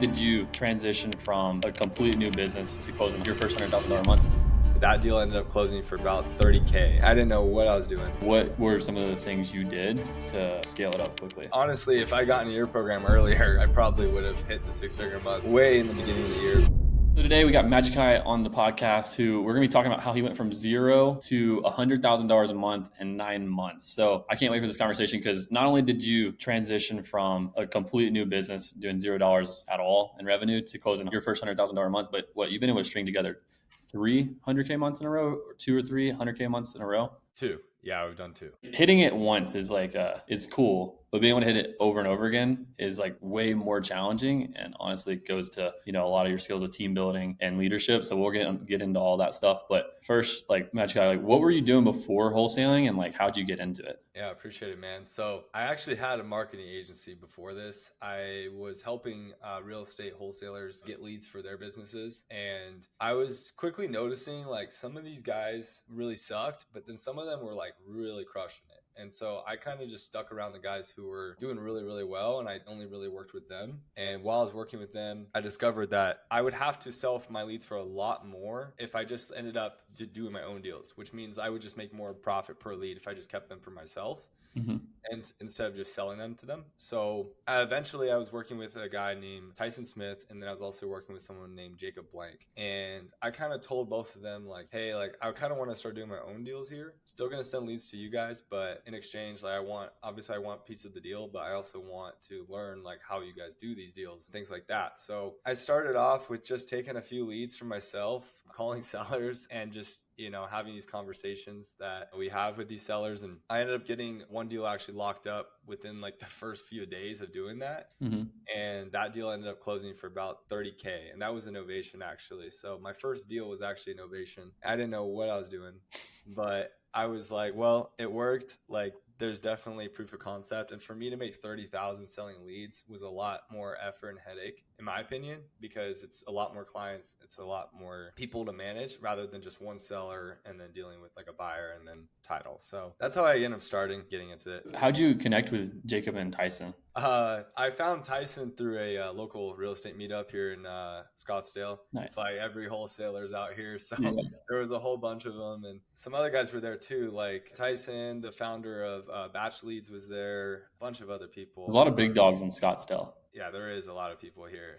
Did you transition from a completely new business to closing your first $100,000 a month? That deal ended up closing for about $30K. I didn't know what I was doing. What were some of the things you did to scale it up quickly? Honestly, if I got into your program earlier, I probably would have hit the six-figure month way in the beginning of the year. So today we got Magic Guy on the podcast who we're going to be talking about how he went from zero to $100,000 a month in 9 months. So I can't wait for this conversation because not only did you transition from a complete new business doing $0 at all in revenue to closing your first $100,000 a month, but what you've been able to string together 300K months in a row, or 2 or 3 100K months in a row? 2. Yeah, we've done 2. Hitting it once is is cool, but being able to hit it over and over again is like way more challenging. And honestly, it goes to, a lot of your skills with team building and leadership. So we'll get into all that stuff. But first, Magic Guy, what were you doing before wholesaling and how'd you get into it? Yeah, I appreciate it, man. So I actually had a marketing agency before this. I was helping real estate wholesalers get leads for their businesses. And I was quickly noticing some of these guys really sucked, but then some of them were really crushing it. And so I kind of just stuck around the guys who were doing really, really well. And I only really worked with them. And while I was working with them, I discovered that I would have to sell my leads for a lot more if I just ended up doing my own deals, which means I would just make more profit per lead if I just kept them for myself. Mm-hmm. And instead of just selling them to them. So eventually I was working with a guy named Tyson Smith, and then I was also working with someone named Jacob Blank. And I kind of told both of them hey, I kind of want to start doing my own deals here. Still going to send leads to you guys, but in exchange, I want a piece of the deal, but I also want to learn how you guys do these deals and things like that. So I started off with just taking a few leads for myself, calling sellers, and just having these conversations that we have with these sellers. And I ended up getting one deal actually locked up within the first few days of doing that. Mm-hmm. And that deal ended up closing for about $30K. And that was an ovation actually. So my first deal was actually an ovation. I didn't know what I was doing, but I was well, it worked. There's definitely proof of concept. And for me to make 30,000 selling leads was a lot more effort and headache, in my opinion, because it's a lot more clients. It's a lot more people to manage rather than just one seller and then dealing with a buyer and then title. So that's how I ended up getting into it. How'd you connect with Jacob and Tyson? I found Tyson through a local real estate meetup here in Scottsdale. Nice. It's every wholesaler's out here. So yeah. There was a whole bunch of them, and some other guys were there too. Tyson, the founder of Batch Leads, was there. A bunch of other people. There's a lot of big dogs in Scottsdale. Yeah, there is a lot of people here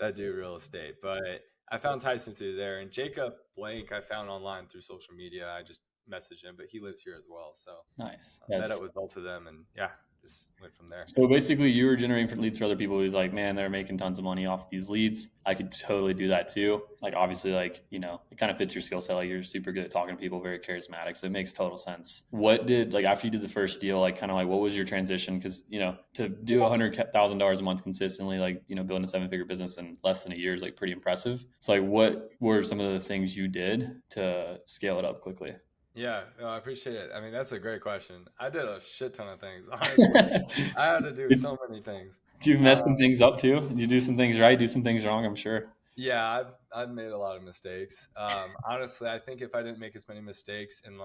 that do real estate. But I found Tyson through there, and Jacob Blank I found online through social media. I just messaged him, but he lives here as well. So nice. Met up with both of them, and yeah, just went from there. So basically you were generating leads for other people who's man, they're making tons of money off these leads. I could totally do that too. Obviously, it kind of fits your skill set. You're super good at talking to people, very charismatic. So it makes total sense. What did, after you did the first deal, what was your transition? Because, to do $100,000 a month consistently, building a 7-figure business in less than a year is pretty impressive. So what were some of the things you did to scale it up quickly? Yeah, I appreciate it. I mean, that's a great question. I did a shit ton of things. Honestly, I had to do so many things. Did you mess some things up too? Did you do some things right, do some things wrong? I'm sure. Yeah, I've made a lot of mistakes. Honestly, I think if I didn't make as many mistakes and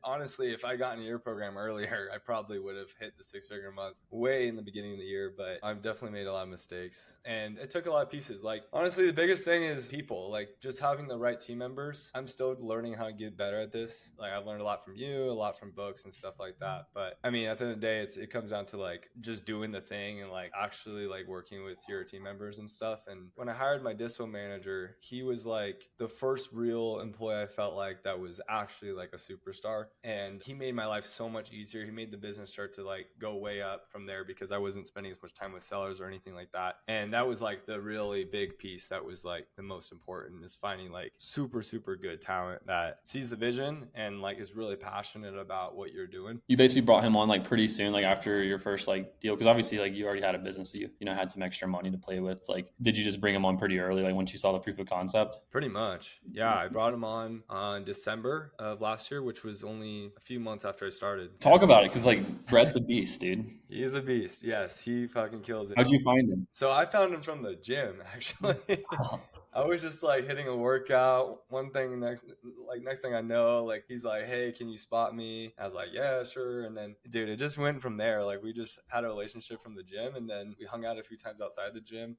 honestly, if I got into your program earlier, I probably would have hit the 6-figure month way in the beginning of the year, but I've definitely made a lot of mistakes and it took a lot of pieces. Honestly, the biggest thing is people, just having the right team members. I'm still learning how to get better at this. I've learned a lot from you, a lot from books and stuff like that. But I mean, at the end of the day, it comes down to just doing the thing and actually working with your team members and stuff. And when I hired my dispo manager, he was the first real employee I felt that was actually a superstar, and he made my life so much easier. He made the business start to go way up from there because I wasn't spending as much time with sellers or anything like that. And that was the really big piece that was the most important, is finding super good talent that sees the vision and is really passionate about what you're doing. You basically brought him on pretty soon, after your first deal, because obviously you already had a business, so you had some extra money to play with. Did you just bring him on pretty early, once you saw the proof of concept? Pretty much. Yeah, I brought him on December of last year, which was only a few months after I started. Talk about it, because Brett's a beast, dude. He is a beast. Yes, he fucking kills it. How'd you find him? So I found him from the gym, actually. I was just like hitting a workout. One thing next thing I know, like he's like, "Hey, can you spot me?" I was like, "Yeah, sure." And then, dude, it just went from there. Like we just had a relationship from the gym, and then we hung out a few times outside the gym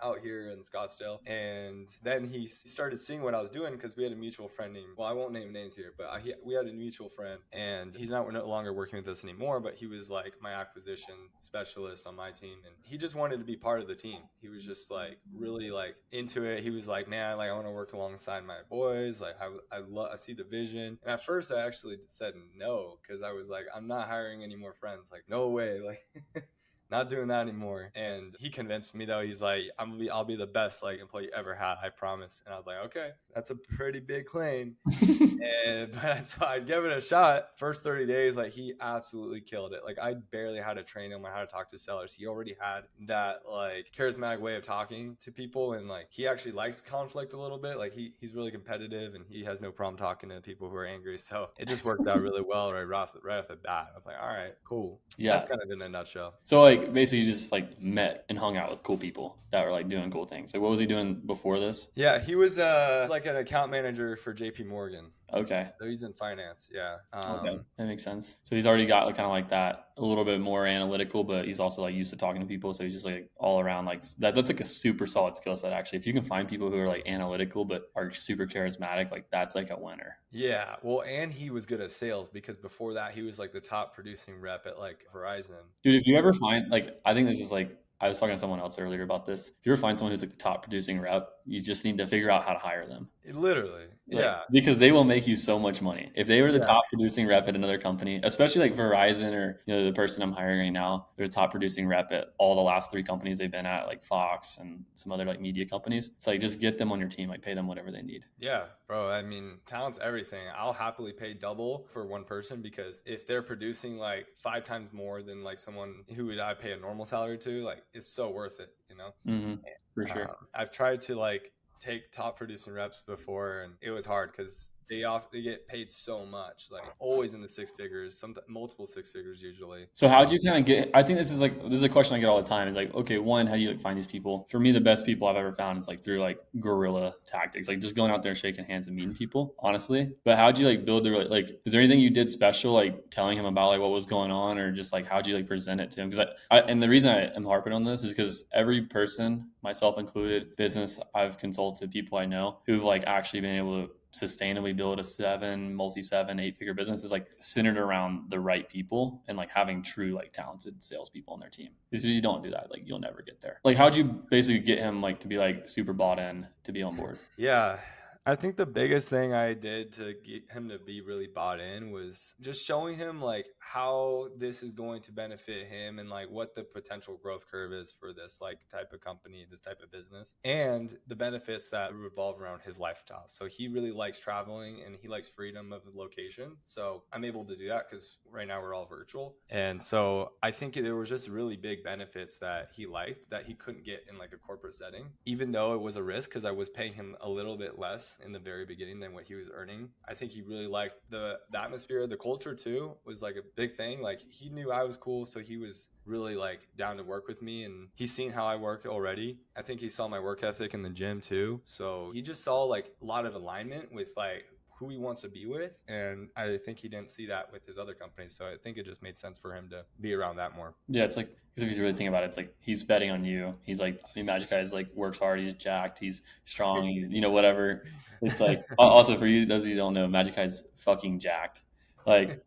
out here in Scottsdale. And then he started seeing what I was doing because we had a mutual friend named, well, I won't name names here, but we had a mutual friend, and he's not no longer working with us anymore, but he was like my acquisition specialist on my team. And he just wanted to be part of the team. He was just like really like into it. He was like, man, like I want to work alongside my boys. Like I see the vision. And at first I actually said no because I was like, I'm not hiring any more friends. Like, no way. Like, not doing that anymore. And he convinced me though. He's like, I'll be the best like employee you ever had, I promise. And I was like, okay, that's a pretty big claim. But so I gave it a shot. First 30 days, like he absolutely killed it. Like I barely had to train him on how to talk to sellers. He already had that like charismatic way of talking to people, and like he actually likes conflict a little bit. Like he's really competitive, and he has no problem talking to people who are angry. So it just worked out really well right off the bat. I was like, all right, cool. Yeah. That's kind of in a nutshell. So like basically you just like met and hung out with cool people that were like doing cool things. Like what was he doing before this? Yeah, he was like an account manager for JP Morgan. Okay. So he's in finance. Yeah. Okay. That makes sense. So he's already got like, kind of like that, a little bit more analytical, but he's also like used to talking to people. So he's just like all around like that's like a super solid skill set actually. If you can find people who are like analytical but are super charismatic, like that's like a winner. Yeah. Well, and he was good at sales because before that he was like the top producing rep at like Verizon. Dude, if you ever find like, I think this is like, I was talking to someone else earlier about this. If you ever find someone who's like the top producing rep, you just need to figure out how to hire them. Literally. Like, yeah. Because they will make you so much money. If they were the Yeah. top producing rep at another company, especially like Verizon or the person I'm hiring right now, they're the top producing rep at all the last 3 companies they've been at, like Fox and some other like media companies. It's like just get them on your team, like pay them whatever they need. Yeah, bro. I mean, talent's everything. I'll happily pay double for one person because if they're producing like 5 times more than like someone who would I pay a normal salary to, like it's so worth it, you know? Mm-hmm. For sure. I've tried to like take top producing reps before, and it was hard because they get paid so much, like always in the 6 figures, multiple 6 figures usually. So how do you kind of get, I think this is a question I get all the time. It's like, okay, one, how do you like find these people? For me, the best people I've ever found is like through like guerrilla tactics, like just going out there and shaking hands and meeting people, honestly. But how'd you like build the, like, is there anything you did special, like telling him about like what was going on, or just like how'd you like present it to him? Because and the reason I am harping on this is because every person, myself included, business I've consulted, people I know who've like actually been able to sustainably build a multi-7, 8-figure business is like centered around the right people and like having true like talented salespeople on their team. Because if you don't do that, like you'll never get there. Like how'd you basically get him like to be like super bought in to be on board? Yeah. I think the biggest thing I did to get him to be really bought in was just showing him like how this is going to benefit him and like what the potential growth curve is for this like type of company, this type of business, and the benefits that revolve around his lifestyle. So he really likes traveling and he likes freedom of location. So I'm able to do that because right now we're all virtual. And so I think there was just really big benefits that he liked that he couldn't get in like a corporate setting, even though it was a risk because I was paying him a little bit less in the very beginning than what he was earning. I think he really liked the atmosphere, the culture too was like a big thing. Like he knew I was cool, so he was really like down to work with me, and he's seen how I work already. I think he saw my work ethic in the gym too. So he just saw like a lot of alignment with like who he wants to be with, and I think he didn't see that with his other companies, so I think it just made sense for him to be around that more. Yeah, it's like, because if you really think about it, it's like he's betting on you. He's like, I mean, Magic Guy's like works hard, he's jacked, he's strong, whatever. It's like, also for you, those of you who don't know, Magic Guy's fucking jacked, like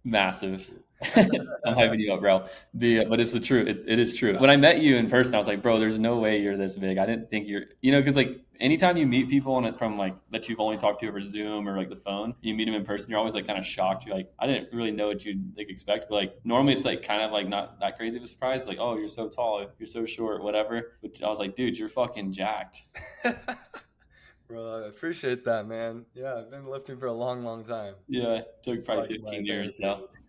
massive. I'm hyping you up, bro. But it's the truth. It is true. When I met you in person, I was like, bro, there's no way you're this big. I didn't think you're, because like anytime you meet people on it from like that you've only talked to over Zoom or like the phone, you meet them in person, you're always like kind of shocked. You're like, I didn't really know what you'd like expect. But like normally it's like kind of like not that crazy of a surprise. Like, oh, you're so tall, you're so short, whatever. But I was like, dude, you're fucking jacked. Bro, I appreciate that, man. Yeah, I've been lifting for a long, long time. Yeah, it took probably 15 years.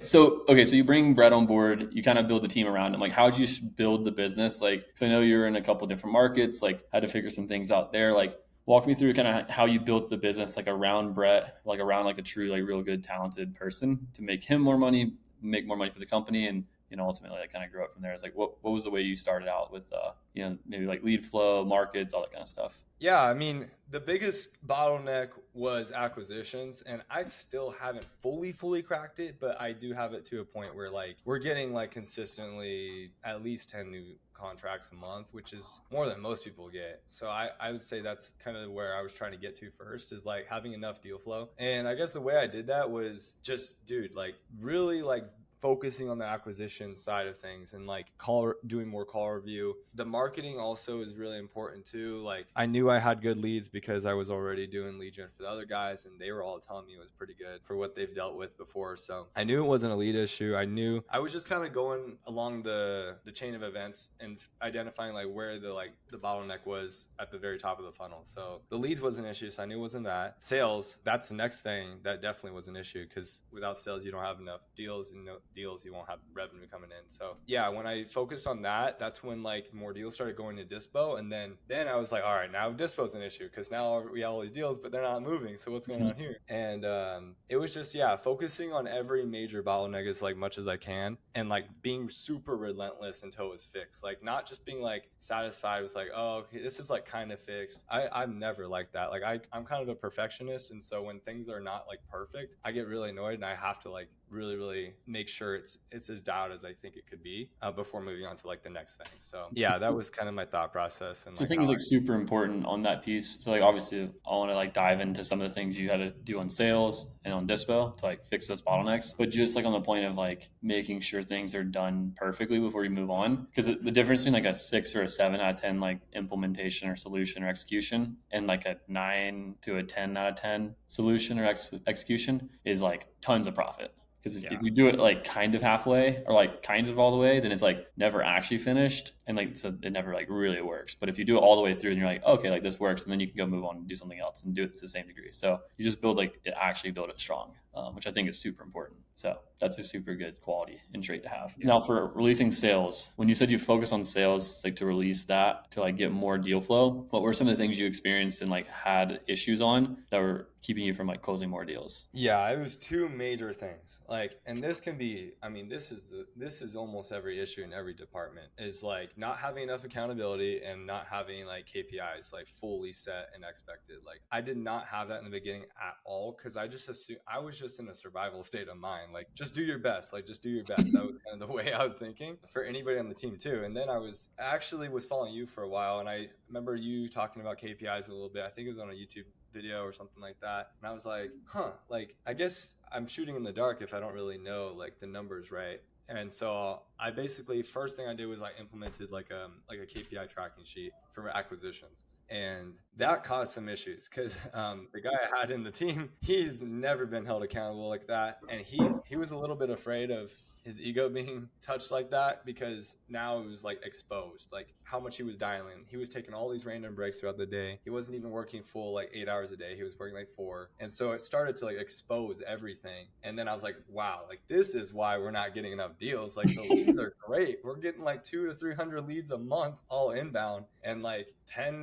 So, okay, so you bring Brett on board, you kind of build the team around him. Like, how'd you build the business? Like, because I know you're in a couple different markets, like, had to figure some things out there. Like, walk me through kind of how you built the business, like, around Brett, like, around, like, a true, like, real good, talented person to make him more money, make more money for the company, and ultimately like kind of grow it from there. It's like, what was the way you started out with, maybe like lead flow, markets, all that kind of stuff? Yeah, I mean, the biggest bottleneck was acquisitions, and I still haven't fully cracked it, but I do have it to a point where like we're getting like consistently at least 10 new contracts a month, which is more than most people get. So I would say that's kind of where I was trying to get to first, is like having enough deal flow. And I guess the way I did that was just, dude, like really like focusing on the acquisition side of things and like doing more call review. The marketing also is really important too. Like I knew I had good leads because I was already doing lead gen for the other guys, and they were all telling me it was pretty good for what they've dealt with before. So I knew it wasn't a lead issue. I knew I was just kind of going along the chain of events and identifying like where the bottleneck was at the very top of the funnel. So the leads was an issue, so I knew it wasn't that. Sales, that's the next thing that definitely was an issue, because without sales you don't have enough deals, and deals you won't have revenue coming in. So yeah, when I focused on that, that's when like more deals started going to dispo, and then I was like, all right, now dispo's an issue because now we have all these deals but they're not moving, so what's going on here? And it was just focusing on every major bottleneck as like much as I can, and like being super relentless until it was fixed. Like not just being like satisfied with like, oh okay, this is like kind of fixed. I'm never like that. Like I'm kind of a perfectionist, and so when things are not like perfect, I get really annoyed, and I have to like really make sure it's as dialed as I think it could be before moving on to like the next thing. So yeah, that was kind of my thought process. And like I think it's like super important on that piece. So like obviously I want to like dive into some of the things you had to do on sales and on dispo to like fix those bottlenecks. But just like on the point of like making sure things are done perfectly before you move on. Because the difference between like a 6 or a 7 out of 10 like implementation or solution or execution, and like a 9 to a 10 out of 10 solution or execution is like tons of profit. Because if you do it like kind of halfway or like kind of all the way, then it's like never actually finished, and like so it never like really works. But if you do it all the way through and you're like, okay, like this works, and then you can go move on and do something else and do it to the same degree. So you just build build it strong, which I think is super important. So that's a super good quality and trait to have. Now for releasing sales, when you said you focus on sales, like to release that to like get more deal flow, what were some of the things you experienced and like had issues on that were keeping you from like closing more deals? Yeah, it was two major things. Like, and this can be, I mean, this is almost every issue in every department, is like not having enough accountability and not having like KPIs like fully set and expected. Like I did not have that in the beginning at all, because I just assumed I was just in a survival state of mind. Like just do your best, like just do your best. That was kind of the way I was thinking for anybody on the team too. And then I was following you for a while, and I remember you talking about KPIs a little bit. I think it was on a YouTube video or something like that, and I was like, like I guess I'm shooting in the dark if I don't really know like the numbers right. And so I basically, first thing I did was I implemented like a KPI tracking sheet for acquisitions. And that caused some issues, because the guy I had in the team, he's never been held accountable like that. And he was a little bit afraid of his ego being touched like that, because now it was like exposed, like how much he was dialing. He was taking all these random breaks throughout the day. He wasn't even working full like 8 hours a day. He was working like 4. And so it started to like expose everything. And then I was like, wow, like this is why we're not getting enough deals. Like the leads are great. We're getting like 200 to 300 leads a month, all inbound, and like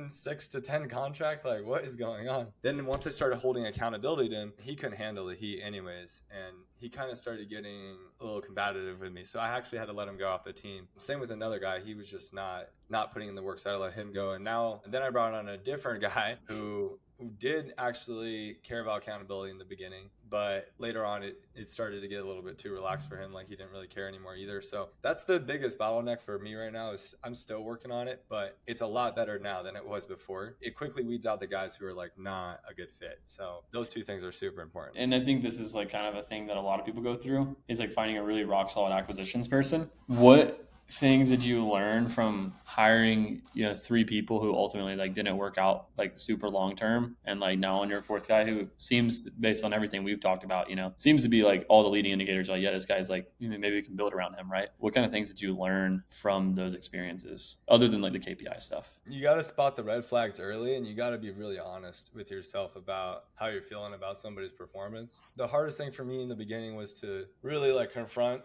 6 to 10 contracts. Like what is going on? Then once I started holding accountability to him, he couldn't handle the heat anyways. And he kind of started getting a little combative with me. So I actually had to let him go off the team. Same with another guy. He was just not putting in the work, so I let him go. And then I brought on a different guy who did actually care about accountability in the beginning, but later on it started to get a little bit too relaxed for him. Like he didn't really care anymore either. So that's the biggest bottleneck for me right now, is I'm still working on it, but it's a lot better now than it was before. It quickly weeds out the guys who are like not a good fit. So those two things are super important. And I think this is like kind of a thing that a lot of people go through, is like finding a really rock solid acquisitions person. What things did you learn from hiring 3 people who ultimately like didn't work out like super long term, and like now on your 4th guy who seems, based on everything we've talked about, seems to be like all the leading indicators like, yeah, this guy's like, maybe we can build around him, right? What kind of things did you learn from those experiences other than like the KPI stuff? You got to spot the red flags early, and you got to be really honest with yourself about how you're feeling about somebody's performance. The hardest thing for me in the beginning was to really like confront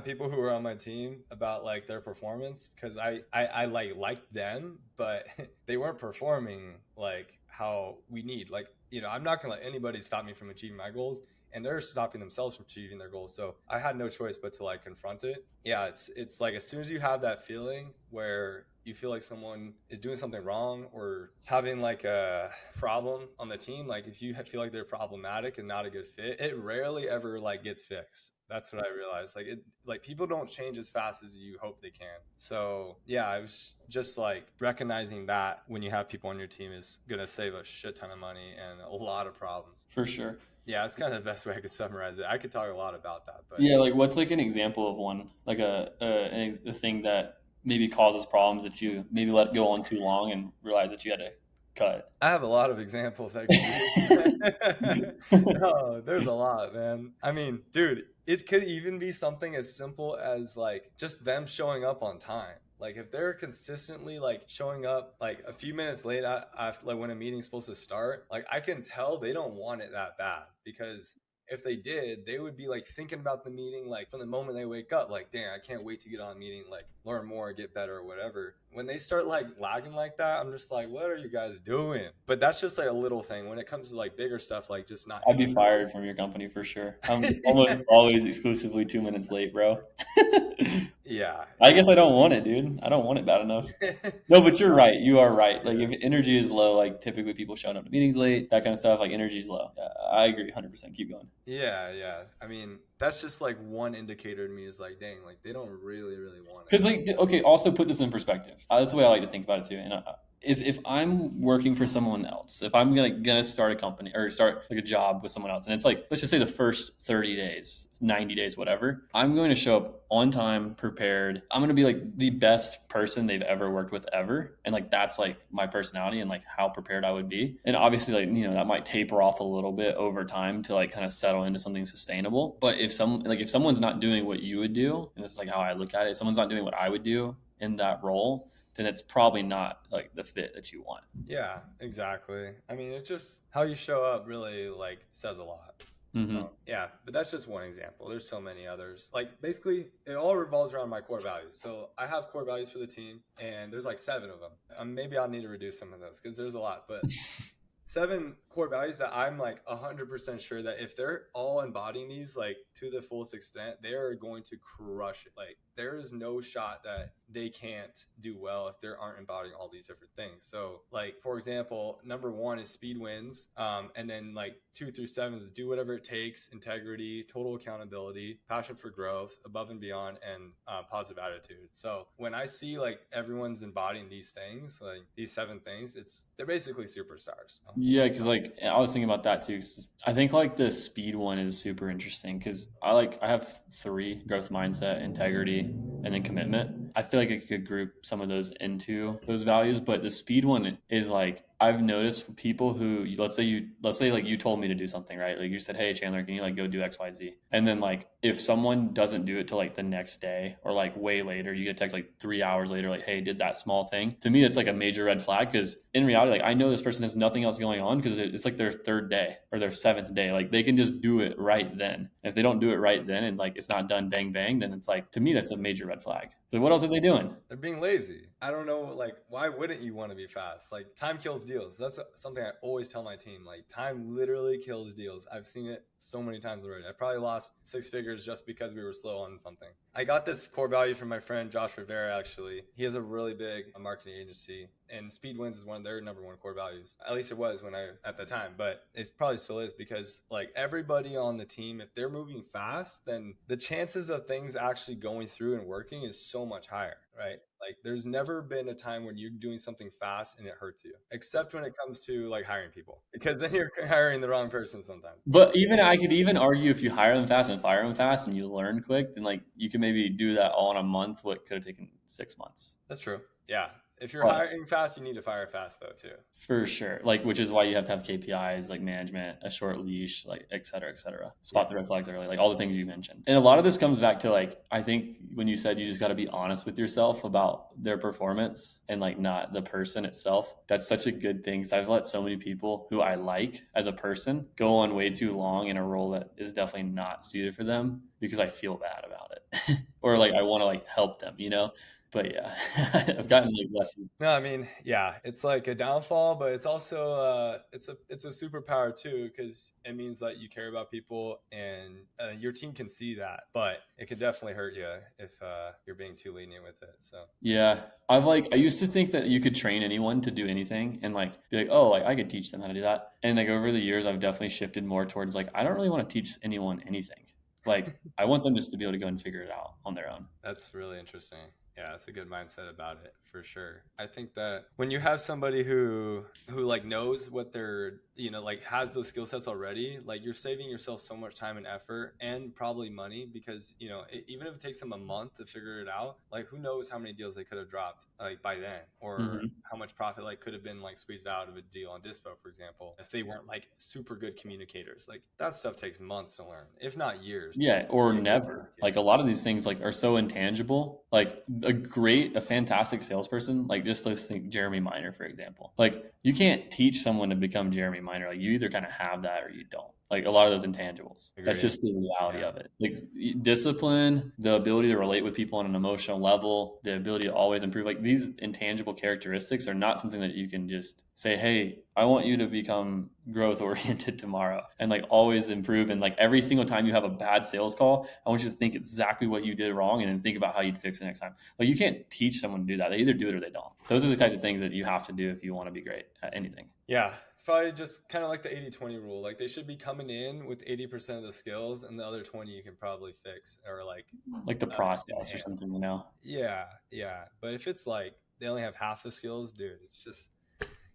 people who were on my team about like their performance, because I liked them, but they weren't performing like how we need. Like, I'm not gonna let anybody stop me from achieving my goals. and they're stopping themselves from achieving their goals. So I had no choice but to like confront it. Yeah, it's like as soon as you have that feeling where you feel like someone is doing something wrong or having like a problem on the team, like if you feel like they're problematic and not a good fit, it rarely ever like gets fixed. That's what I realized. Like like people don't change as fast as you hope they can. So yeah, I was just like recognizing that when you have people on your team is gonna save a shit ton of money and a lot of problems. For sure. Yeah, that's kind of the best way I could summarize it. I could talk a lot about that, but Yeah, like what's like an example of one, like a thing that maybe causes problems that you maybe let go on too long and realize that you had to cut. I have a lot of examples I could use. No, there's a lot, man. I mean, dude, it could even be something as simple as like just them showing up on time. Like if they're consistently like showing up like a few minutes late after like when a meeting's supposed to start, like I can tell they don't want it that bad, because if they did, they would be like thinking about the meeting like from the moment they wake up, like, damn, I can't wait to get on a meeting, like learn more, get better, or whatever. When they start like lagging like that, I'm just like, what are you guys doing? But that's just like a little thing. When it comes to like bigger stuff, like just not. I'd be fired from your company for sure. I'm almost always exclusively 2 minutes late, bro. Yeah. I guess I don't want it, dude. I don't want it bad enough. No, but you're right. You are right. Like if energy is low, like typically people showing up to meetings late, that kind of stuff, like energy is low. I agree 100%. Keep going. Yeah. I mean, that's just like one indicator to me is like, dang, like they don't really want it. Because like, okay, also put this in perspective. That's the way I like to think about it too. And is if I'm working for someone else, if I'm gonna start a company or start like a job with someone else, and it's like, let's just say the first 30 days, 90 days, whatever, I'm going to show up on time, prepared. I'm going to be like the best person they've ever worked with ever. And like, that's like my personality and like how prepared I would be. And obviously like, you know, that might taper off a little bit over time to like kind of settle into something sustainable. But if someone's not doing what you would do, and this is like how I look at it, if someone's not doing what I would do in that role, then it's probably not like the fit that you want. Yeah, exactly. I mean, it's just how you show up really like says a lot. Mm-hmm. So yeah, but that's just one example. There's so many others. Like basically it all revolves around my core values. So I have core values for the team and there's like 7 of them. Maybe I'll need to reduce some of those because there's a lot, but 7 core values that I'm like 100% sure that if they're all embodying these like to the fullest extent, they are going to crush it. Like there is no shot that they can't do well if they aren't embodying all these different things. So like, for example, number 1 is speed wins. And then like 2 through 7 is do whatever it takes, integrity, total accountability, passion for growth, above and beyond, and positive attitude. So when I see like everyone's embodying these things, like these 7 things, they're basically superstars. Yeah, because like I was thinking about that too. 'Cause I think like the speed one is super interesting because I have 3: growth mindset, integrity, and then commitment. I feel like I could group some of those into those values, but the speed one is like I've noticed people who let's say like you told me to do something, right? Like you said, hey Chandler, can you like go do XYZ? And then like if someone doesn't do it till like the next day or like way later, you get a text like 3 hours later, like, hey, did that small thing. To me, it's like a major red flag because in reality, like I know this person has nothing else going on because it's like their 3rd day or their 7th day. Like they can just do it right then. If they don't do it right then and like it's not done bang bang, then it's like to me that's a major red flag. But what else are they doing? They're being lazy. I don't know, like, why wouldn't you want to be fast? Like, time kills deals. That's something I always tell my team. Like, time literally kills deals. I've seen it so many times already. I probably lost 6 figures just because we were slow on something. I got this core value from my friend Josh Rivera, actually. He has a really big marketing agency, and speed wins is one of their number 1 core values. At least it was at the time, but it probably still is because like everybody on the team, if they're moving fast, then the chances of things actually going through and working is so much higher, right? Like there's never been a time when you're doing something fast and it hurts you, except when it comes to like hiring people, because then you're hiring the wrong person sometimes. But even I could even argue if you hire them fast and fire them fast and you learn quick, then like you can maybe do that all in a month, what could have taken 6 months. That's true. Yeah. If you're hiring fast, you need to fire fast though too. For sure. Like, which is why you have to have KPIs, like management, a short leash, like et cetera, spot the red flags early, like all the things you mentioned. And a lot of this comes back to like, I think when you said you just got to be honest with yourself about their performance and like not the person itself, that's such a good thing. Cause I've let so many people who I like as a person go on way too long in a role that is definitely not suited for them because I feel bad about it or like I want to like help them, you know? But yeah, I've gotten like lessons. No, I mean, yeah, it's like a downfall, but it's also it's a superpower too, because it means that you care about people and your team can see that. But it could definitely hurt you if you're being too lenient with it. So Yeah, I used to think that you could train anyone to do anything and like be like, oh, like I could teach them how to do that. And like over the years, I've definitely shifted more towards like I don't really want to teach anyone anything. Like I want them just to be able to go and figure it out on their own. that's really interesting. Yeah, it's a good mindset about it for sure. I think that when you have somebody who like knows what they're, like has those skill sets already, like you're saving yourself so much time and effort and probably money because, even if it takes them a month to figure it out, like who knows how many deals they could have dropped like by then, or Hmm. how much profit like could have been like squeezed out of a deal on Dispo, for example, if they weren't like super good communicators. Like that stuff takes months to learn, if not years. Yeah, or Be a good never. Like a lot of these things like are so intangible. Like a fantastic salesperson, like just let's think Jeremy Miner, for example. Like you can't teach someone to become Jeremy Miner. Like you either kind of have that or you don't. Like a lot of those intangibles. That's Agreed. just the reality Yeah. of it. Like discipline, the ability to relate with people on an emotional level, the ability to always improve. Like these intangible characteristics are not something that you can just say, hey, I want you to become growth oriented tomorrow and like always improve. And like every single time you have a bad sales call, I want you to think exactly what you did wrong and then think about how you'd fix it next time. Like you can't teach someone to do that. They either do it or they don't. Those are the types of things that you have to do if you want to be great at anything. Yeah, it's probably just kind of like the 80-20 rule. Like they should be coming in with 80% of the skills and the other 20 you can probably fix or Like the process or enhance. something. Yeah, yeah. But if it's like they only have half the skills, dude, it's just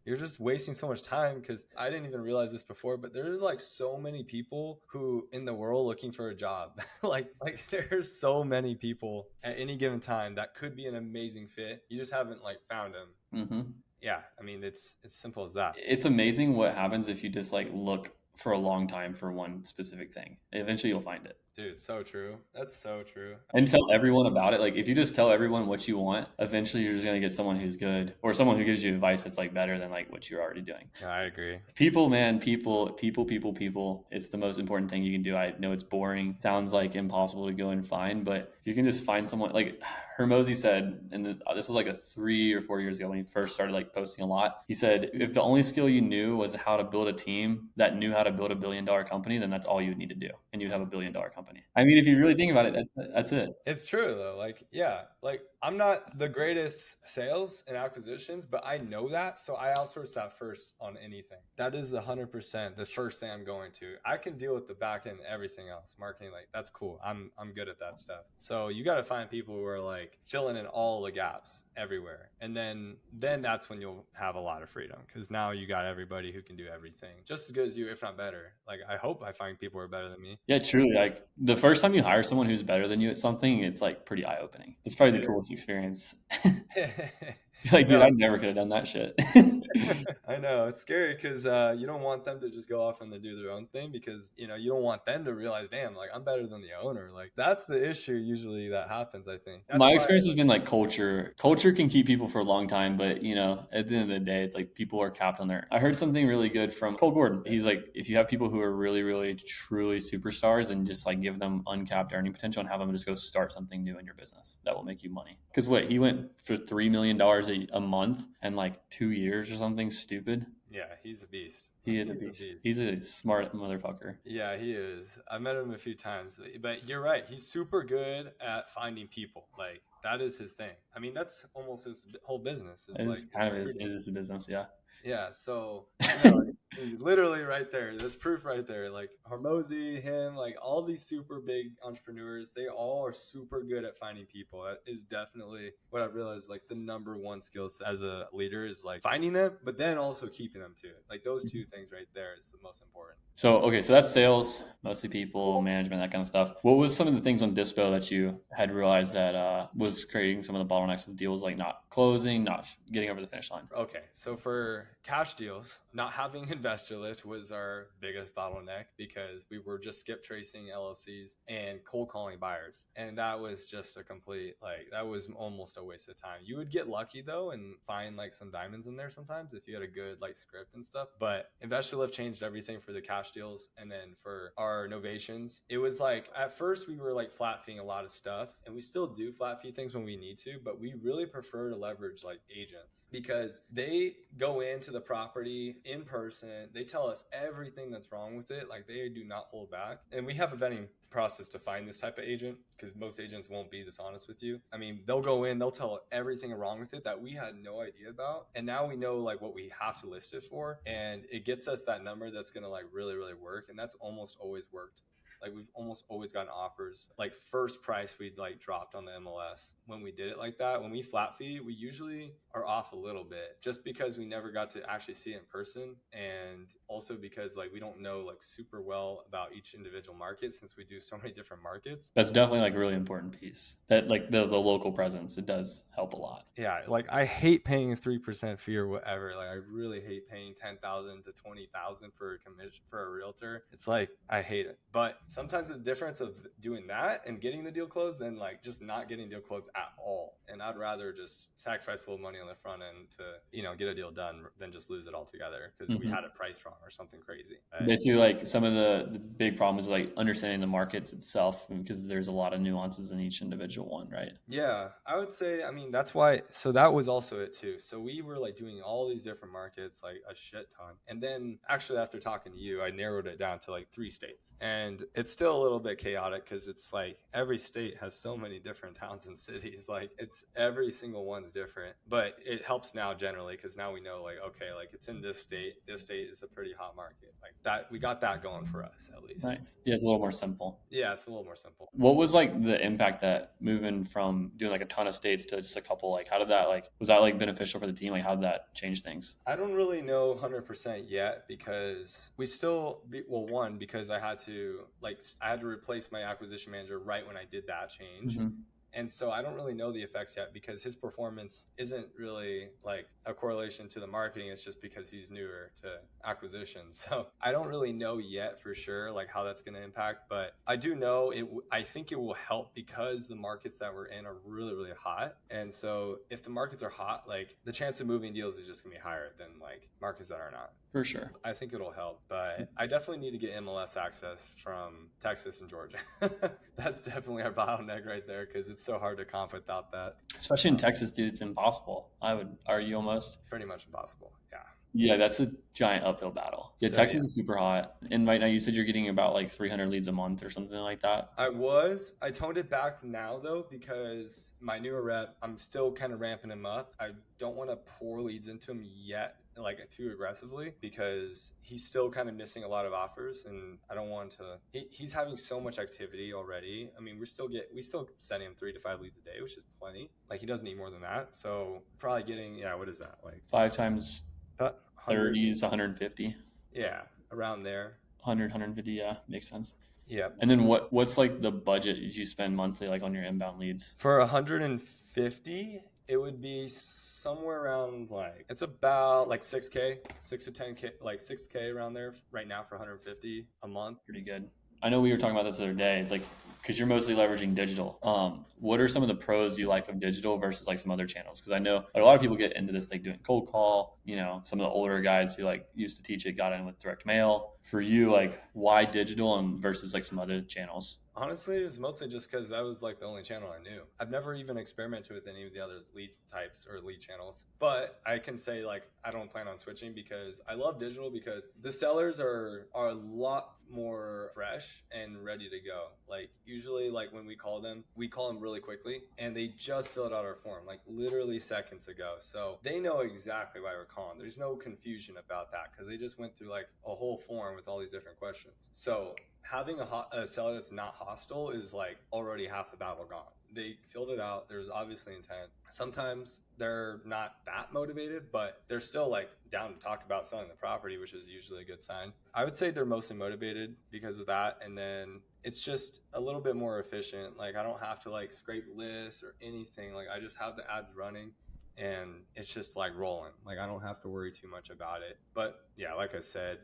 you're just wasting so much time because I didn't even realize this before, but there's like so many people who in the world looking for a job. like there's so many people at any given time that could be an amazing fit. You just haven't like found them. Mm-hmm. Yeah, I mean it's simple as that. It's amazing what happens if you just like look for a long time for one specific thing. Eventually you'll find it. Dude, so true. That's so true. And tell everyone about it. Like if you just tell everyone what you want, eventually you're just gonna get someone who's good or someone who gives you advice that's like better than like what you're already doing. Yeah, I agree. People, man, people. It's the most important thing you can do. I know it's boring, sounds like impossible to go and find, but you can just find someone like Hermosi said, and this was like 3 or 4 years ago when he first started like posting a lot. He said, if the only skill you knew was how to build a team that knew how to build $1 billion company, then that's all you would need to do, and you'd have $1 billion company. I mean, if you really think about it, that's it. It's true though. Like, yeah, like I'm not the greatest sales and acquisitions, but I know that. So I outsource that first on anything. That is 100% the first thing I'm going to. I can deal with the back end, everything else, marketing, like that's cool. I'm good at that stuff. So you got to find people who are like filling in all the gaps everywhere. And then that's when you'll have a lot of freedom because now you got everybody who can do everything just as good as you, if not better. Like I hope I find people who are better than me. Yeah, truly. Like the first time you hire someone who's better than you at something, it's like pretty eye opening. It's probably the coolest experience. You're like, dude, No, I never could have done that shit. I know it's scary because you don't want them to just go off and do their own thing because you don't want them to realize, damn, like I'm better than the owner. Like that's the issue usually that happens. I think that's My why. experience has been like culture. Culture can keep people for a long time, but at the end of the day, it's like people are capped on their. I heard something really good from Cole Gordon. He's like, if you have people who are really, really, truly superstars, and just like give them uncapped earning potential and have them just go start something new in your business that will make you money. Because he went for $3 million a month in like 2 years or something stupid. Yeah, he's a beast. He is a beast. He's a smart motherfucker. Yeah, he is. I've met him a few times, but you're right. He's super good at finding people. Like that is his thing. I mean, that's almost his whole business. It's like kind of his business, yeah. Yeah, so literally right there. There's proof right there. Like Hormozy, him, like all these super big entrepreneurs, they all are super good at finding people. That is definitely what I've realized. Like the number one skill as a leader is like finding them, but then also keeping them too. Like those two things right there is the most important. So that's sales, mostly people, management, that kind of stuff. What was some of the things on Dispo that you had realized that was creating some of the bottlenecks of deals, like not closing, not getting over the finish line? Okay, so for cash deals, not having Investor Lift was our biggest bottleneck because we were just skip tracing LLCs and cold calling buyers. And that was just a complete, like, that was almost a waste of time. You would get lucky though and find like some diamonds in there sometimes if you had a good like script and stuff. But Investor Lift changed everything for the cash deals. And then for our novations, it was like at first we were like flat feeing a lot of stuff, and we still do flat fee things when we need to, but we really prefer to leverage like agents because they go into the property in person. They tell us everything that's wrong with it. Like they do not hold back. And we have a vetting process to find this type of agent because most agents won't be this honest with you. I mean, they'll go in, they'll tell everything wrong with it that we had no idea about. And now we know like what we have to list it for. And it gets us that number that's going to like really, really work. And that's almost always worked. Like we've almost always gotten offers. Like first price we like dropped on the MLS when we did it like that. When we flat fee, we usually are off a little bit just because we never got to actually see it in person. And also because like we don't know like super well about each individual market since we do so many different markets. That's definitely like a really important piece. That like the local presence, it does help a lot. Yeah, like I hate paying a 3% fee or whatever. Like I really hate paying 10,000 to 20,000 for a commission for a realtor. It's like I hate it. But sometimes the difference of doing that and getting the deal closed than like just not getting the deal closed at all. And I'd rather just sacrifice a little money on the front end to, you know, get a deal done than just lose it altogether because we had it priced wrong or something crazy. Basically, like some of the big problems is like understanding the markets itself because there's a lot of nuances in each individual one, right? Yeah, I would say, I mean, that's why. So that was also it too. So we were like doing all these different markets, like a shit ton. And then actually after talking to you, I narrowed it down to like 3 states. And it's still a little bit chaotic because it's like every state has so many different towns and cities. Like it's every single one's different, but it helps now generally because now we know like, okay, like it's in this state. This state is a pretty hot market. Like that, we got that going for us at least. Right. Yeah, it's a little more simple. Yeah, it's a little more simple. What was like the impact that moving from doing like a ton of states to just a couple, like how did that like, was that like beneficial for the team? Like how did that change things? I don't really know 100% yet because we still, well, one, because I had to replace my acquisition manager right when I did that change. And so I don't really know the effects yet because his performance isn't really like a correlation to the marketing. It's just because he's newer to acquisitions. So I don't really know yet for sure like how that's going to impact, but I do know I think it will help because the markets that we're in are really, really hot. And so if the markets are hot, like the chance of moving deals is just going to be higher than like markets that are not. For sure. I think it'll help, but I definitely need to get MLS access from Texas and Georgia. That's definitely our bottleneck right there because it's so hard to comp without that. Especially in Texas, dude, it's impossible. I would argue almost. Pretty much impossible. Yeah. Yeah, that's a giant uphill battle. Yeah, so, Texas is super hot. And right now you said you're getting about like 300 leads a month or something like that. I toned it back now though because my newer rep, I'm still kind of ramping him up. I don't want to pour leads into him yet like too aggressively because he's still kind of missing a lot of offers and I don't want to he's having so much activity already. I mean, we still send him 3 to 5 leads a day, which is plenty. Like he doesn't need more than that. So probably getting, what is that? Like 5 times 30 is 150. Yeah, around there. 100, 150, yeah, makes sense. Yeah. And then what's like the budget you spend monthly like on your inbound leads? For 150, it would be somewhere around like it's about like 6K, 6 to 10K, like 6K around there right now for 150 a month. Pretty good. I know we were talking about this the other day. It's like because you're mostly leveraging digital. What are some of the pros you like of digital versus like some other channels? Because I know like, a lot of people get into this like doing cold call. You know, some of the older guys who like used to teach it got in with direct mail. For you, like why digital and versus like some other channels? Honestly, it was mostly just because that was like the only channel I knew. I've never even experimented with any of the other lead types or lead channels. But I can say like I don't plan on switching because I love digital because the sellers are a lot more fresh and ready to go. Like usually like when we call them really quickly and they just filled out our form like literally seconds ago. So they know exactly why we're calling. There's no confusion about that because they just went through like a whole form with all these different questions. So having a seller that's not hostile is like already half the battle gone. They filled it out. There's obviously intent. Sometimes they're not that motivated, but they're still like down to talk about selling the property, which is usually a good sign. I would say they're mostly motivated because of that. And then it's just a little bit more efficient. Like I don't have to like scrape lists or anything. Like I just have the ads running and it's just like rolling. Like I don't have to worry too much about it. But yeah, like I said,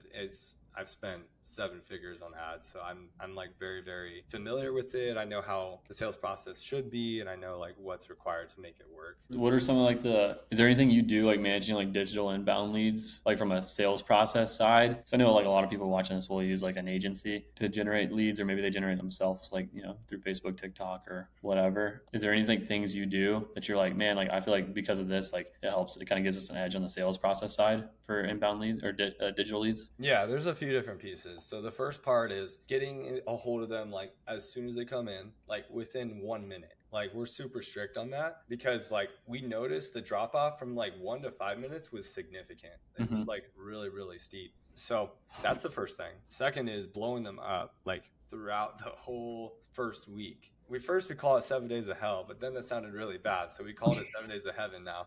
I've spent 7 figures on ads, so I'm like very, very familiar with it. I know how the sales process should be, and I know like what's required to make it work. What are some of like is there anything you do like managing like digital inbound leads, like from a sales process side? Because I know like a lot of people watching this will use like an agency to generate leads, or maybe they generate themselves, like, through Facebook, TikTok, or whatever. Is there anything things you do that you're like, man, like I feel like because of this, like it helps, it kind of gives us an edge on the sales process side for inbound leads or digital leads? Yeah, there's a few different pieces. So the first part is getting a hold of them like as soon as they come in, like within 1 minute. Like we're super strict on that because like we noticed the drop off from like 1 to 5 minutes was significant. It was like really, really steep. So that's the first thing. Second is blowing them up like throughout the whole first week. We call it 7 days of hell, but then that sounded really bad. So we called it 7 days of heaven now.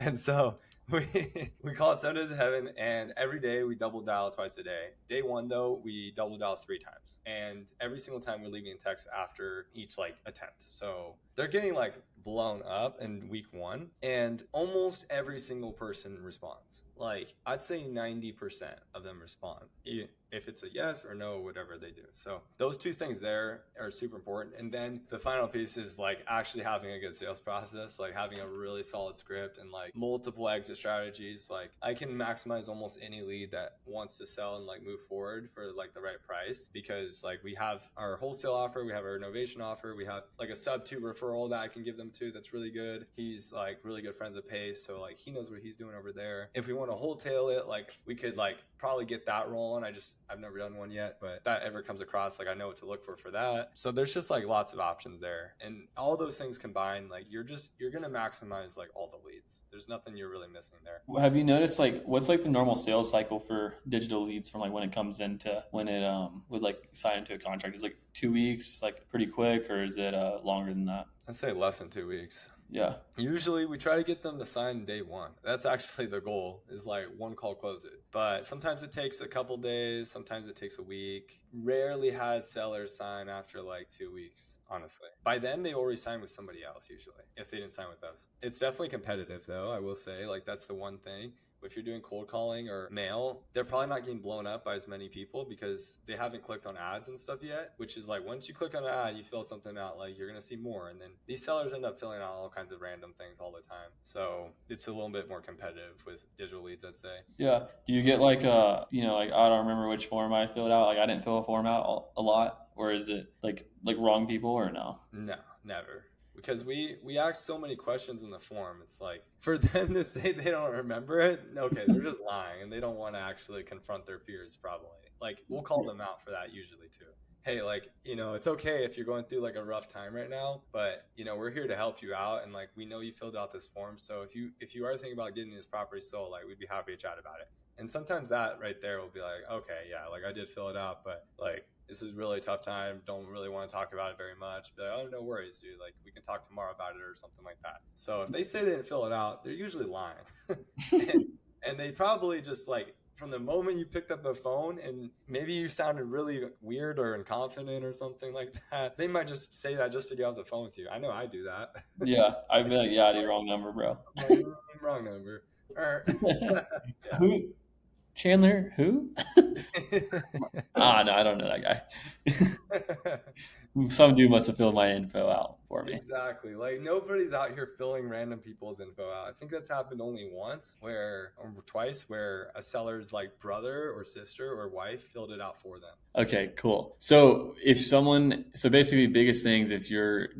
and so we call it 7 days of heaven, and every day we double dial twice a day. Day one though, we double dial 3 times, and every single time we're leaving a text after each like attempt. So they're getting like blown up in week one, and almost every single person responds. Like I'd say 90% of them respond, if it's a yes or no, whatever they do. So those two things there are super important. And then the final piece is like actually having a good sales process, like having a really solid script and like multiple exit strategies. Like I can maximize almost any lead that wants to sell and like move forward for like the right price, because like we have our wholesale offer, we have our innovation offer, we have like a sub 2 referral that I can give them to that's really good. He's like really good friends with Pace, so like he knows what he's doing over there. If we want to wholesale it, like we could like probably get that rolling. I've never done one yet, but if that ever comes across, like I know what to look for that. So there's just like lots of options there, and all those things combined, like you're gonna maximize like all the leads. There's nothing you're really missing there. Have you noticed like what's like the normal sales cycle for digital leads from like when it comes into when it would like sign into a contract? Is like 2 weeks, like pretty quick, or is it longer than that? I'd say less than 2 weeks. Yeah. Usually we try to get them to sign day one. That's actually the goal, is like one call, close it. But sometimes it takes a couple days, sometimes it takes a week. Rarely had sellers sign after like 2 weeks, honestly. By then they already signed with somebody else usually, if they didn't sign with us. It's definitely competitive though, I will say. Like that's the one thing. If you're doing cold calling or mail, they're probably not getting blown up by as many people because they haven't clicked on ads and stuff yet, which is like once you click on an ad, you fill something out, like you're going to see more. And then these sellers end up filling out all kinds of random things all the time. So it's a little bit more competitive with digital leads, I'd say. Yeah. Do you get like, like I don't remember which form I filled out. Like I didn't fill a form out a lot. Or is it like wrong people or no? No, never. Because we ask so many questions in the form. It's like for them to say they don't remember it, okay, they're just lying and they don't want to actually confront their fears probably. Like we'll call them out for that usually too. Hey, like, it's okay if you're going through like a rough time right now, but we're here to help you out, and like we know you filled out this form. So if you are thinking about getting this property sold, like we'd be happy to chat about it. And sometimes that right there will be like, okay, yeah, like I did fill it out, but like this is really tough time. Don't really want to talk about it very much. But oh, no worries, dude. Like we can talk tomorrow about it or something like that. So if they say they didn't fill it out, they're usually lying. and they probably just like from the moment you picked up the phone and maybe you sounded really weird or inconfident or something like that, they might just say that just to get off the phone with you. I know I do that. Yeah, I'd be like, yeah, I did wrong number, bro. Wrong number. Yeah. Who? Chandler? Who? No, I don't know that guy. Some dude must have filled my info out for me. Exactly. Like nobody's out here filling random people's info out. I think that's happened only once or twice where a seller's like brother or sister or wife filled it out for them. Okay, cool. So basically biggest things if you're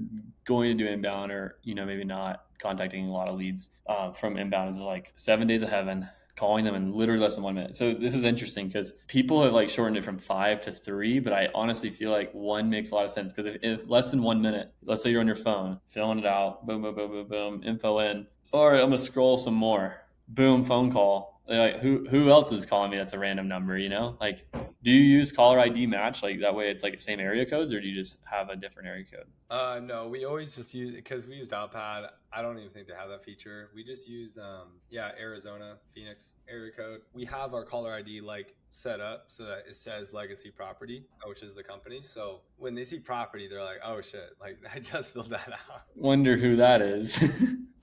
going to do inbound or, maybe not contacting a lot of leads from inbound is like 7 days of heaven, calling them in literally less than 1 minute. So this is interesting because people have like shortened it from 5 to 3, but I honestly feel like 1 makes a lot of sense because if less than 1 minute, let's say you're on your phone, filling it out, boom, boom, boom, boom, boom, info in. All right, I'm gonna scroll some more. Boom, phone call. Like who else is calling me? That's a random number, Like, do you use caller ID match? Like that way it's like the same area codes, or do you just have a different area code? No, we always just use, because we used Outpad. I don't even think they have that feature. We just use, Arizona, Phoenix area code. We have our caller ID like set up so that it says legacy property, which is the company. So when they see property, they're like, oh shit, like I just filled that out. Wonder who that is.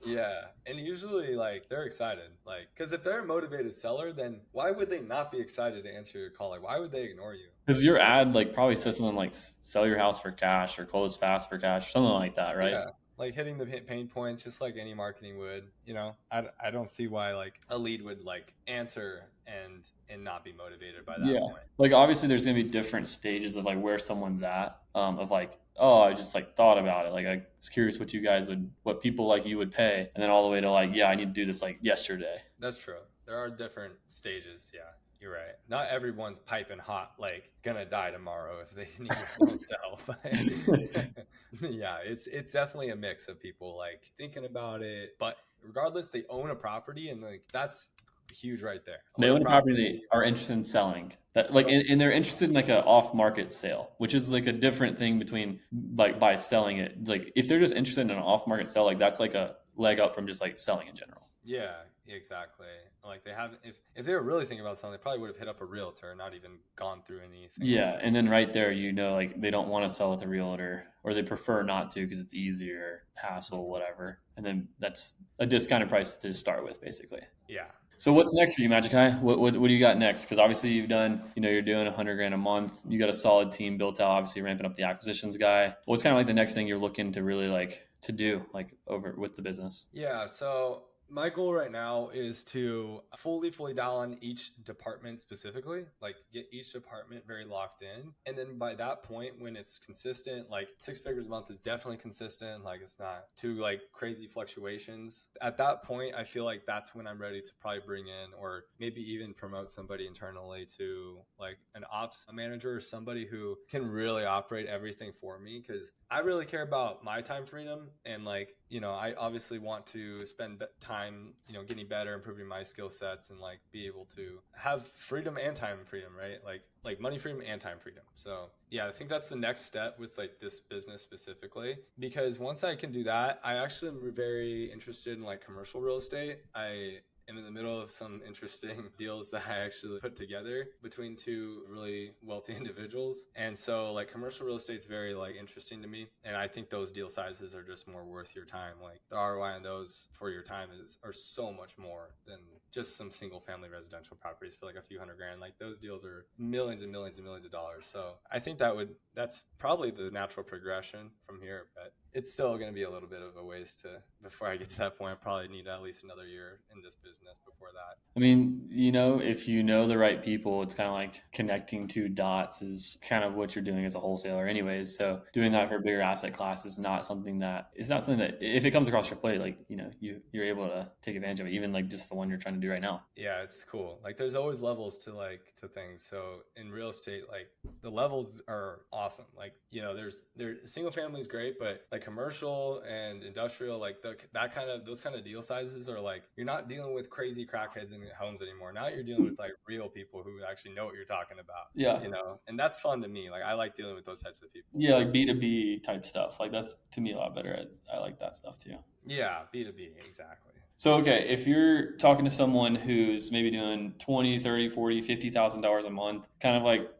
Yeah. And usually like they're excited. Like, because if they're a motivated seller, then why would they not be excited to answer your call? Like, why would they ignore you? Because your ad like probably says something like sell your house for cash or close fast for cash or something like that, right? Yeah, like hitting the pain points, just like any marketing would. I don't see why like a lead would like answer and not be motivated by that Yeah. point. Like obviously there's gonna be different stages of like where someone's at. Of like, oh, I just like thought about it. Like I was curious what people like you would pay. And then all the way to like, yeah, I need to do this like yesterday. That's true. There are different stages. Yeah, you're right. Not everyone's piping hot, like gonna die tomorrow if they need to sell. Yeah, it's definitely a mix of people like thinking about it, but regardless, they own a property, and like that's huge right there. They Own a own a property property. they are interested in selling. That like and they're interested in like a off market sale, which is like a different thing between like by selling it. It's like if they're just interested in an off market sale, like that's like a leg up from just like selling in general. Yeah, exactly. Like they haven't, if they were really thinking about something, they probably would have hit up a realtor, not even gone through anything. Yeah, and then right there, like they don't want to sell with a realtor, or they prefer not to because it's easier, hassle, whatever. And then that's a discounted price to start with, basically. Yeah. So what's next for you, Magic High? What do you got next? Because obviously you've done, you're doing 100 grand a month. You got a solid team built out. Obviously ramping up the acquisitions guy. What's kind of like the next thing you're looking to really like to do like over with the business? Yeah, so my goal right now is to fully dial on each department specifically, like get each department very locked in. And then by that point, when it's consistent, like 6 figures a month is definitely consistent, like it's not too like crazy fluctuations. At that point, I feel like that's when I'm ready to probably bring in or maybe even promote somebody internally to like an ops manager or somebody who can really operate everything for me, because I really care about my time freedom. And like, I obviously want to spend time, getting better, improving my skill sets, and like be able to have freedom and time freedom, right? Like money freedom and time freedom. So yeah, I think that's the next step with like this business specifically, because once I can do that, I actually am very interested in like commercial real estate. I am in the middle of some interesting deals that I actually put together between two really wealthy individuals. And so like commercial real estate's very like interesting to me. And I think those deal sizes are just more worth your time. Like the ROI on those for your time are so much more than just some single family residential properties for like a few $100,000. Like those deals are millions and millions and millions of dollars. So I think that's probably the natural progression from here, but it's still going to be a little bit of a ways before I get to that point. I probably need at least another year in this business before that. I mean, if you know the right people, it's kind of like connecting two dots is kind of what you're doing as a wholesaler anyways. So doing that for a bigger asset class is not something that if it comes across your plate, like, you're able to take advantage of it, even like just the one you're trying to do right now. Yeah, it's cool. Like there's always levels to things. So in real estate, like the levels are awesome. Like, there's single family is great, but like commercial and industrial, like those kind of deal sizes are like, you're not dealing with crazy crackheads in homes anymore. Now you're dealing with like real people who actually know what you're talking about. Yeah. And that's fun to me. Like I like dealing with those types of people. Yeah, like B2B type stuff. Like that's to me a lot better. I like that stuff too. Yeah, B2B, exactly. So, okay, if you're talking to someone who's maybe doing 20, 30, 40, $50,000 a month, kind of like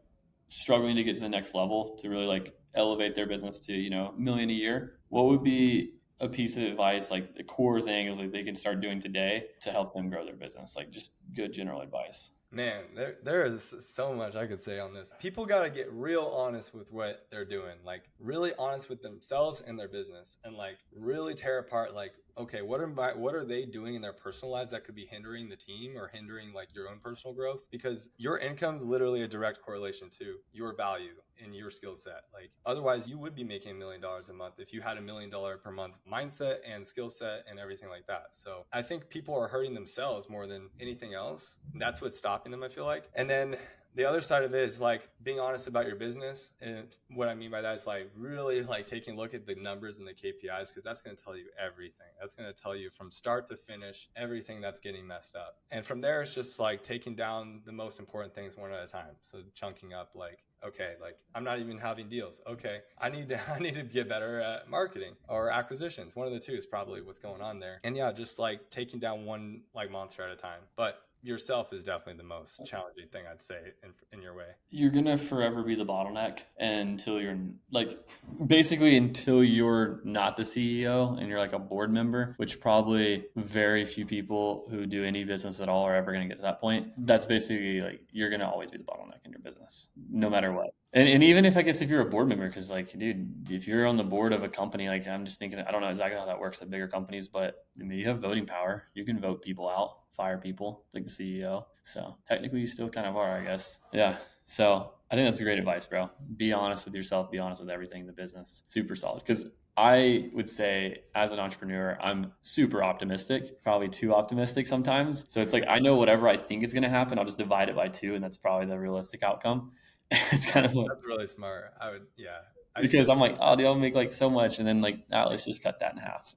struggling to get to the next level to really like elevate their business to, $1 million a year, what would be a piece of advice, like the core thing is like they can start doing today to help them grow their business? Like just good general advice. Man, there is so much I could say on this. People got to get real honest with what they're doing, like really honest with themselves and their business, and like really tear apart like, okay, what are they doing in their personal lives that could be hindering the team or hindering like your own personal growth? Because your income's literally a direct correlation to your value and your skill set. Like otherwise you would be making $1 million a month if you had $1 million per month mindset and skill set and everything like that. So I think people are hurting themselves more than anything else. That's what's stopping them, I feel like. And then the other side of it is like being honest about your business. And what I mean by that is like really like taking a look at the numbers and the KPIs, because that's going to tell you everything. That's going to tell you from start to finish everything that's getting messed up. And from there, it's just like taking down the most important things one at a time. So chunking up like Okay, like I'm not even having deals. Okay, I need to get better at marketing or acquisitions. One of the two is probably what's going on there. And yeah, just like taking down one like monster at a time. But yourself is definitely the most challenging thing, I'd say, in your way. You're gonna forever be the bottleneck until you're like, basically until you're not the CEO and you're like a board member, which probably very few people who do any business at all are ever gonna get to that point. That's basically like, you're gonna always be the bottleneck in your business, no matter what. And even if, I guess, if you're a board member, because like, dude, if you're on the board of a company, like, I'm just thinking, I don't know exactly how that works at bigger companies, but I mean, you have voting power. You can vote people out, fire people, like the CEO. So technically, you still kind of are, I guess. Yeah. So I think that's great advice, bro. Be honest with yourself. Be honest with everything in the business. Super solid. Because I would say, as an entrepreneur, I'm super optimistic, probably too optimistic sometimes. So it's like, I know whatever I think is going to happen, I'll just divide it by two, and that's probably the realistic outcome. It's kind of like, That's really smart. I would, yeah. because I'm like, oh, they'll make like so much, and then like, let's just cut that in half.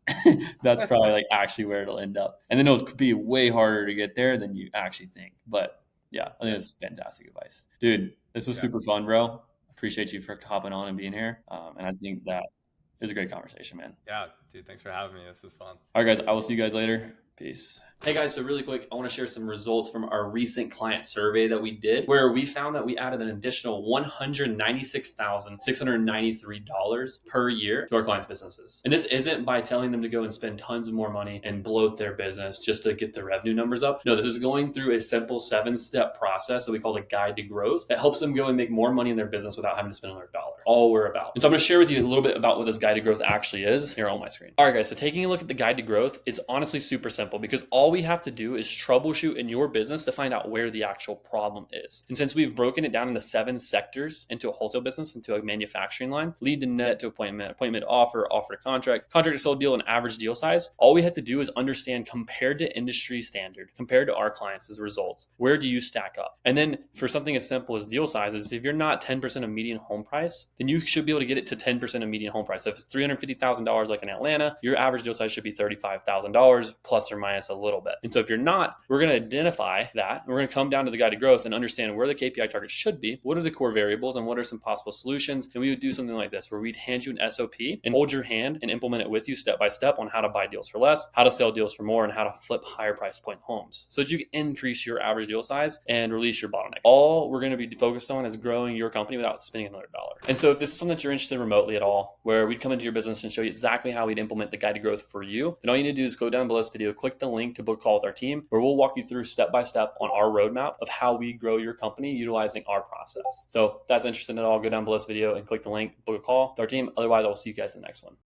That's probably like actually where it'll end up, and then it'll be way harder to get there than you actually think. But yeah, I think that's fantastic advice, dude. This was super fun, bro. Appreciate you for hopping on and being here, and I think that it was a great conversation, man. Yeah, dude. Thanks for having me. This was fun. All right, guys. I will see you guys later. Peace. Hey guys, so really quick, I want to share some results from our recent client survey that we did, where we found that we added an additional $196,693 per year to our clients' businesses. And this isn't by telling them to go and spend tons more money and bloat their business just to get the revenue numbers up. No, this is going through a simple 7-step process that we call the guide to growth that helps them go and make more money in their business without having to spend another dollar. All we're about. And so I'm going to share with you a little bit about what this guide to growth actually is here on my screen. All right, guys, so taking a look at the guide to growth, it's honestly super simple, because all we have to do is troubleshoot in your business to find out where the actual problem is. And since we've broken it down into 7 sectors, into a wholesale business, into a manufacturing line, lead to net to appointment, appointment to offer, offer to contract, contract to sold deal, and average deal size, all we have to do is understand, compared to industry standard, compared to our clients' results, where do you stack up? And then for something as simple as deal sizes, if you're not 10% of median home price, then you should be able to get it to 10% of median home price. So if it's $350,000 like in Atlanta, your average deal size should be $35,000 plus or minus a little bit. And so if you're not, we're going to identify that. We're going to come down to the guide to growth and understand where the KPI targets should be, what are the core variables, and what are some possible solutions. And we would do something like this, where we'd hand you an SOP and hold your hand and implement it with you step by step on how to buy deals for less, how to sell deals for more, and how to flip higher price point homes so that you can increase your average deal size and release your bottleneck. All we're going to be focused on is growing your company without spending another dollar. And so if this is something that you're interested in remotely at all, where we'd come into your business and show you exactly how we'd implement the guide to growth for you, then all you need to do is go down below this video, click the link to book a call with our team, where we'll walk you through step by step on our roadmap of how we grow your company utilizing our process. So if that's interesting at all, go down below this video and click the link, book a call with our team. Otherwise, I'll see you guys in the next one.